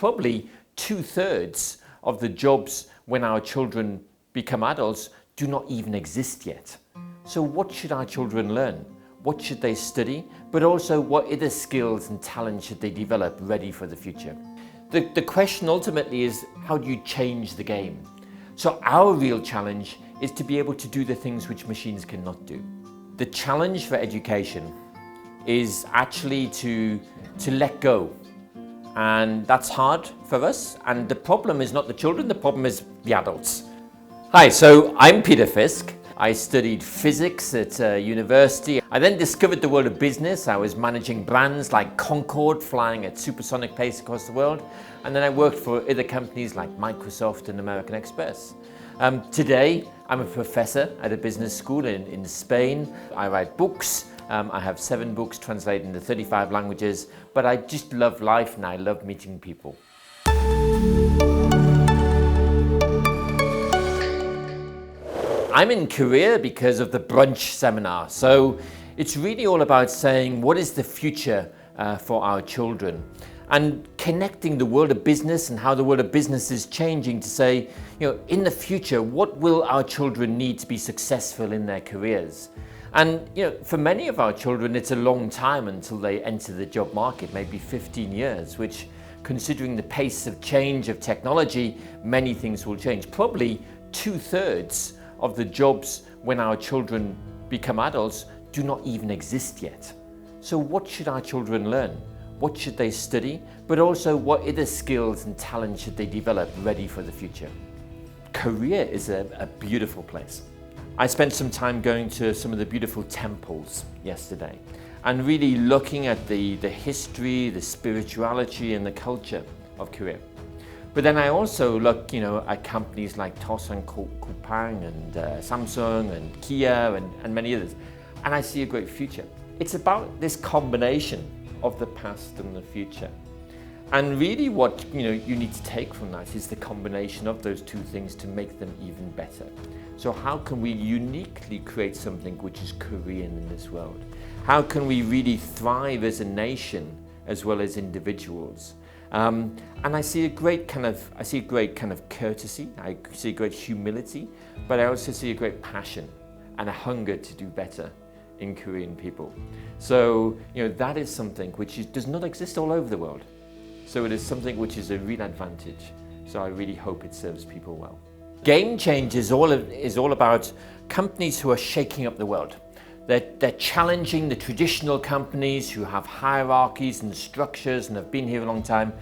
Probably 2/3 of the jobs when our children become adults do not even exist yet. So what should our children learn? What should they study? But also what other skills and talents should they develop ready for the future? The question ultimately is, how do you change the game? So our real challenge is to be able to do the things which machines cannot do. The challenge for education is actually to let go. And that's hard for us. And the problem is not the children, the problem is the adults. Hi, so I'm Peter Fisk. I studied physics at university. I then discovered the world of business. I was managing brands like Concorde, flying at supersonic pace across the world. And then I worked for other companies like Microsoft and American Express. Today, I'm a professor at a business school in Spain. I write books. I have 7 books translated into 35 languages, but I just love life and I love meeting people. I'm in Korea because of the brunch seminar. So it's really all about saying, what is the future for our children? And connecting the world of business and how the world of business is changing to say, in the future, what will our children need to be successful in their careers? And for many of our children, it's a long time until they enter the job market, maybe 15 years, which, considering the pace of change of technology, many things will change. Probably 2/3 of the jobs when our children become adults do not even exist yet. So what should our children learn? What should they study? But also what other skills and talents should they develop ready for the future? Korea is a beautiful place. I spent some time going to some of the beautiful temples yesterday and really looking at the history, the spirituality and the culture of Korea. But then I also look, at companies like Tosan Kupang and Samsung and Kia and many others, and I see a great future. It's about this combination of the past and the future. And really what you need to take from that is the combination of those two things to make them even better. So how can we uniquely create something which is Korean in this world? How can we really thrive as a nation as well as individuals? And I see a great kind of courtesy, I see a great humility, but I also see a great passion and a hunger to do better in Korean people. So that is something which does not exist all over the world. So it is something which is a real advantage. So I really hope it serves people well. Game change is all about companies who are shaking up the world. They're challenging the traditional companies who have hierarchies and structures and have been here a long time,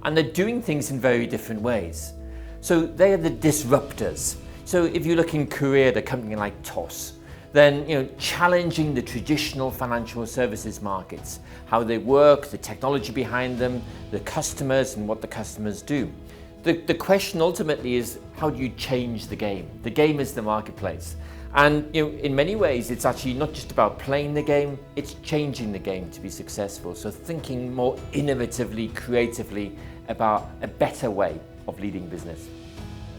and they're doing things in very different ways. So they are the disruptors. So if you look in Korea at a company like TOS, then challenging the traditional financial services markets, how they work, the technology behind them, the customers and what the customers do. The question ultimately is, how do you change the game? The game is the marketplace. And in many ways, it's actually not just about playing the game, it's changing the game to be successful. So thinking more innovatively, creatively about a better way of leading business.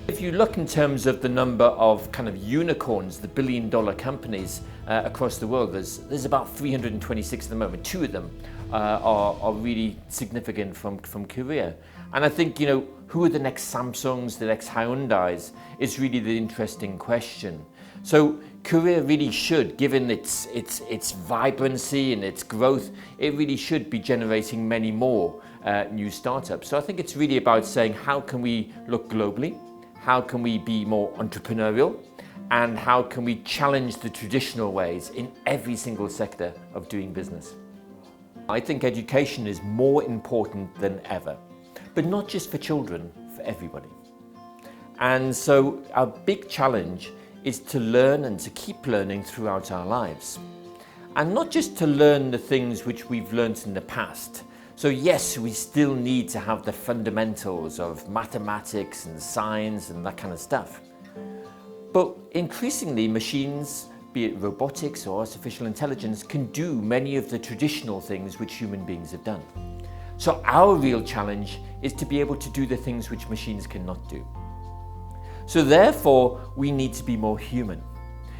If you look in terms of the number of kind of unicorns, the billion-dollar companies across the world, there's about 326 at the moment. 2 of them are really significant from Korea. And I think, who are the next Samsungs, the next Hyundais, is really the interesting question. So Korea really should, given its vibrancy and its growth, it really should be generating many more new startups. So I think it's really about saying, how can we look globally? How can we be more entrepreneurial? And how can we challenge the traditional ways in every single sector of doing business? I think education is more important than ever, but not just for children, for everybody. And so our big challenge is to learn and to keep learning throughout our lives. And not just to learn the things which we've learned in the past. So yes, we still need to have the fundamentals of mathematics and science and that kind of stuff. But increasingly, machines, be it robotics or artificial intelligence, can do many of the traditional things which human beings have done. So our real challenge is to be able to do the things which machines cannot do. So therefore, we need to be more human.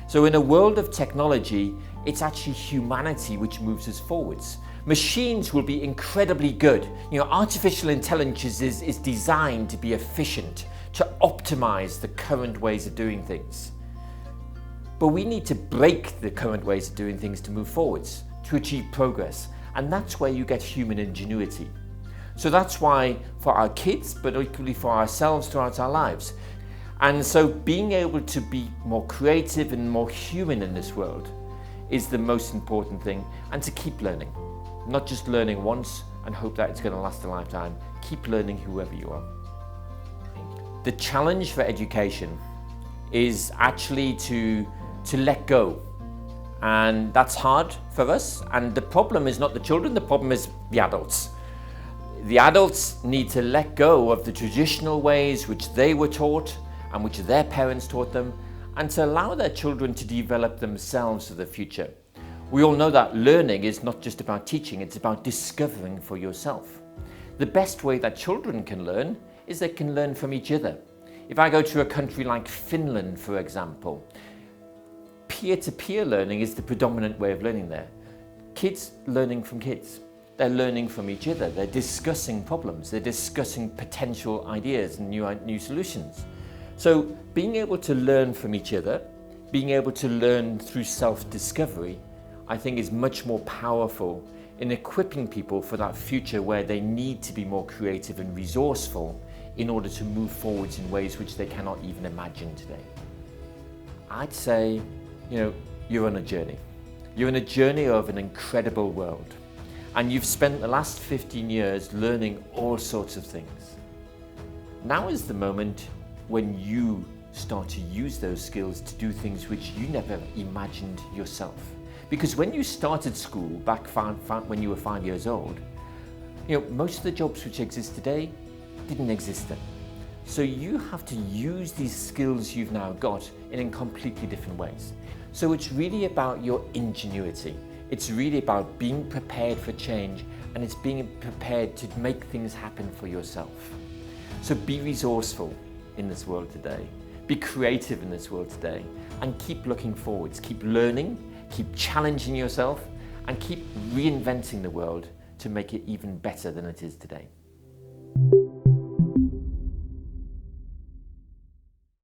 So in a world of technology, it's actually humanity which moves us forwards. Machines will be incredibly good. Artificial intelligence is designed to be efficient, to optimize the current ways of doing things. But we need to break the current ways of doing things to move forwards, to achieve progress. And that's where you get human ingenuity. So that's why for our kids, but equally for ourselves throughout our lives. And so being able to be more creative and more human in this world is the most important thing, and to keep learning. Not just learning once and hope that it's going to last a lifetime. Keep learning whoever you are. The challenge for education is actually to let go. And that's hard for us. And the problem is not the children, the problem is the adults. The adults need to let go of the traditional ways which they were taught and which their parents taught them, and to allow their children to develop themselves for the future. We all know that learning is not just about teaching, it's about discovering for yourself. The best way that children can learn is they can learn from each other. If I go to a country like Finland, for example, peer-to-peer learning is the predominant way of learning there. Kids learning from kids. They're learning from each other. They're discussing problems. They're discussing potential ideas and new solutions. So being able to learn from each other, being able to learn through self-discovery, I think is much more powerful in equipping people for that future where they need to be more creative and resourceful in order to move forwards in ways which they cannot even imagine today. I'd say, you're on a journey. You're on a journey of an incredible world. And you've spent the last 15 years learning all sorts of things. Now is the moment when you start to use those skills to do things which you never imagined yourself. Because when you started school back when you were 5 years old, most of the jobs which exist today didn't exist then. So you have to use these skills you've now got in completely different ways. So it's really about your ingenuity. It's really about being prepared for change, and it's being prepared to make things happen for yourself. So be resourceful in this world today. Be creative in this world today, and keep looking forwards. Keep learning, keep challenging yourself, and keep reinventing the world to make it even better than it is today.